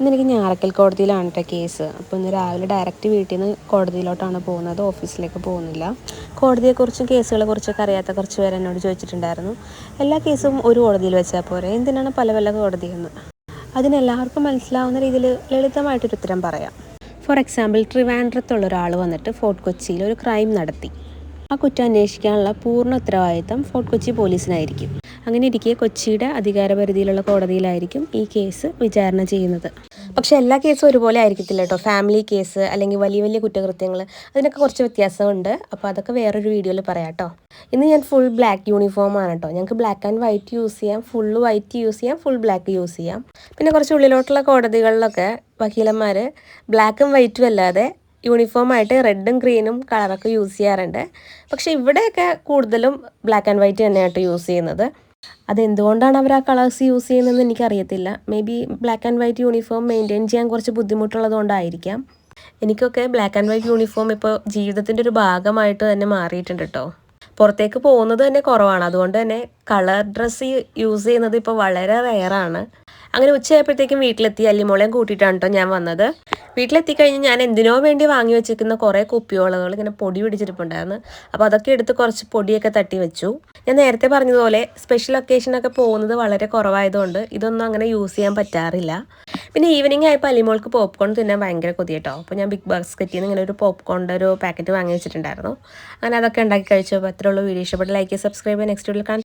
ഇന്നെനിക്ക് ഞാറക്കൽ കോടതിയിലാണ് കേട്ടോ കേസ്. അപ്പോൾ ഇന്ന് രാവിലെ ഡയറക്റ്റ് വീട്ടിൽ നിന്ന് കോടതിയിലോട്ടാണ് പോകുന്നത്, ഓഫീസിലേക്ക് പോകുന്നില്ല. കോടതിയെക്കുറിച്ചും കേസുകളെക്കുറിച്ചൊക്കെ അറിയാത്ത കുറച്ച് പേര് എന്നോട് ചോദിച്ചിട്ടുണ്ടായിരുന്നു. എല്ലാ കേസും ഒരു കോടതിയിൽ വെച്ചാൽ പോരെ, എന്തിനാണ് പല പല കോടതിയെന്ന്. അതിനെല്ലാവർക്കും മനസ്സിലാവുന്ന രീതിയിൽ ലളിതമായിട്ടൊരു ഉത്തരം പറയാം. ഫോർ എക്സാമ്പിൾ, ട്രിവാൻഡ്രത്തുള്ള ഒരാൾ വന്നിട്ട് ഫോർട്ട് കൊച്ചിയിൽ ഒരു ക്രൈം നടത്തി. ആ കുറ്റം അന്വേഷിക്കാനുള്ള പൂർണ്ണ ഉത്തരവാദിത്തം ഫോർട്ട് കൊച്ചി പോലീസിനായിരിക്കും. അങ്ങനെ ഇരിക്കെ കൊച്ചിയുടെ അധികാരപരിധിയിലുള്ള കോടതിയിലായിരിക്കും ഈ കേസ് വിചാരണ ചെയ്യുന്നത്. പക്ഷേ എല്ലാ കേസും ഒരുപോലെ ആയിരിക്കത്തില്ല കേട്ടോ. ഫാമിലി കേസ് അല്ലെങ്കിൽ വലിയ വലിയ കുറ്റകൃത്യങ്ങൾ, അതിനൊക്കെ കുറച്ച് വ്യത്യാസമുണ്ട്. അപ്പോൾ അതൊക്കെ വേറൊരു വീഡിയോയിൽ പറയാം കേട്ടോ. ഇന്ന് ഞാൻ ഫുൾ ബ്ലാക്ക് യൂണിഫോമാണ് കേട്ടോ. ഞങ്ങൾക്ക് ബ്ലാക്ക് ആൻഡ് വൈറ്റ് യൂസ് ചെയ്യാം, ഫുൾ വൈറ്റ് യൂസ് ചെയ്യാം, ഫുൾ ബ്ലാക്ക് യൂസ് ചെയ്യാം. പിന്നെ കുറച്ച് ഉള്ളിലോട്ടുള്ള കോടതികളിലൊക്കെ വക്കീലന്മാർ ബ്ലാക്കും വൈറ്റും അല്ലാതെ യൂണിഫോമായിട്ട് റെഡും ഗ്രീനും കളറൊക്കെ യൂസ് ചെയ്യാറുണ്ട്. പക്ഷേ ഇവിടെയൊക്കെ കൂടുതലും ബ്ലാക്ക് ആൻഡ് വൈറ്റ് തന്നെയായിട്ട് യൂസ് ചെയ്യുന്നത്. അതെന്തുകൊണ്ടാണ് അവർ ആ കളേഴ്സ് യൂസ് ചെയ്യുന്നതെന്ന് എനിക്കറിയത്തില്ല. May be black and white uniform maintain ചെയ്യാൻ കുറച്ച് ബുദ്ധിമുട്ടുള്ളത് കൊണ്ടായിരിക്കാം. എനിക്കൊക്കെ ബ്ലാക്ക് ആൻഡ് വൈറ്റ് യൂണിഫോം ഇപ്പോൾ ജീവിതത്തിൻ്റെ ഒരു ഭാഗമായിട്ട് തന്നെ മാറിയിട്ടുണ്ട് കേട്ടോ. പുറത്തേക്ക് പോകുന്നത് തന്നെ കുറവാണ്. അതുകൊണ്ട് തന്നെ കളർ ഡ്രസ്സ് യൂസ് ചെയ്യുന്നത് ഇപ്പോൾ വളരെ റെയറാണ്. അങ്ങനെ ഉച്ചയായപ്പോഴത്തേക്കും വീട്ടിലെത്തി. അല്ലിമോളെയും കൂട്ടിയിട്ടാണ് കേട്ടോ ഞാൻ വന്നത്. വീട്ടിലെത്തിക്കഴിഞ്ഞ് ഞാൻ എന്തിനോ വേണ്ടി വാങ്ങി വെച്ചിരിക്കുന്ന കുറേ കുപ്പിയോളകൾ ഇങ്ങനെ പൊടി പിടിച്ചിട്ടുണ്ടായിരുന്നു. അപ്പോൾ അതൊക്കെ എടുത്ത് കുറച്ച് പൊടിയൊക്കെ തട്ടി വെച്ചു. ഞാൻ നേരത്തെ പറഞ്ഞതുപോലെ സ്പെഷ്യൽ ഒക്കേഷനൊക്കെ പോകുന്നത് വളരെ കുറവായതുകൊണ്ട് ഇതൊന്നും അങ്ങനെ യൂസ് ചെയ്യാൻ പറ്റാറില്ല. പിന്നെ ഈവനിങ് ആയപ്പോൾ അല്ലിമോൾക്ക് പോപ്കോൺ തിന്നാൻ ഭയങ്കര കൊതി കേട്ടോ. അപ്പോൾ ഞാൻ ബിഗ് ബാസ്ക്കറ്റിൽ നിന്ന് ഇങ്ങനെ ഒരു പോപ്കോണിൻ്റെ ഒരു പാക്കറ്റ് വാങ്ങി വെച്ചിട്ടുണ്ടായിരുന്നു. അങ്ങനെ അതൊക്കെ ഉണ്ടാക്കി കഴിച്ചു. അപ്പോൾ അത്രയുള്ള വീഡിയോ ഇഷ്ടപ്പെട്ട് ലൈക്ക്, സബ്സ്ക്രൈബ്, നെക്സ്റ്റ് വീഡിയോയിൽ കാണാം.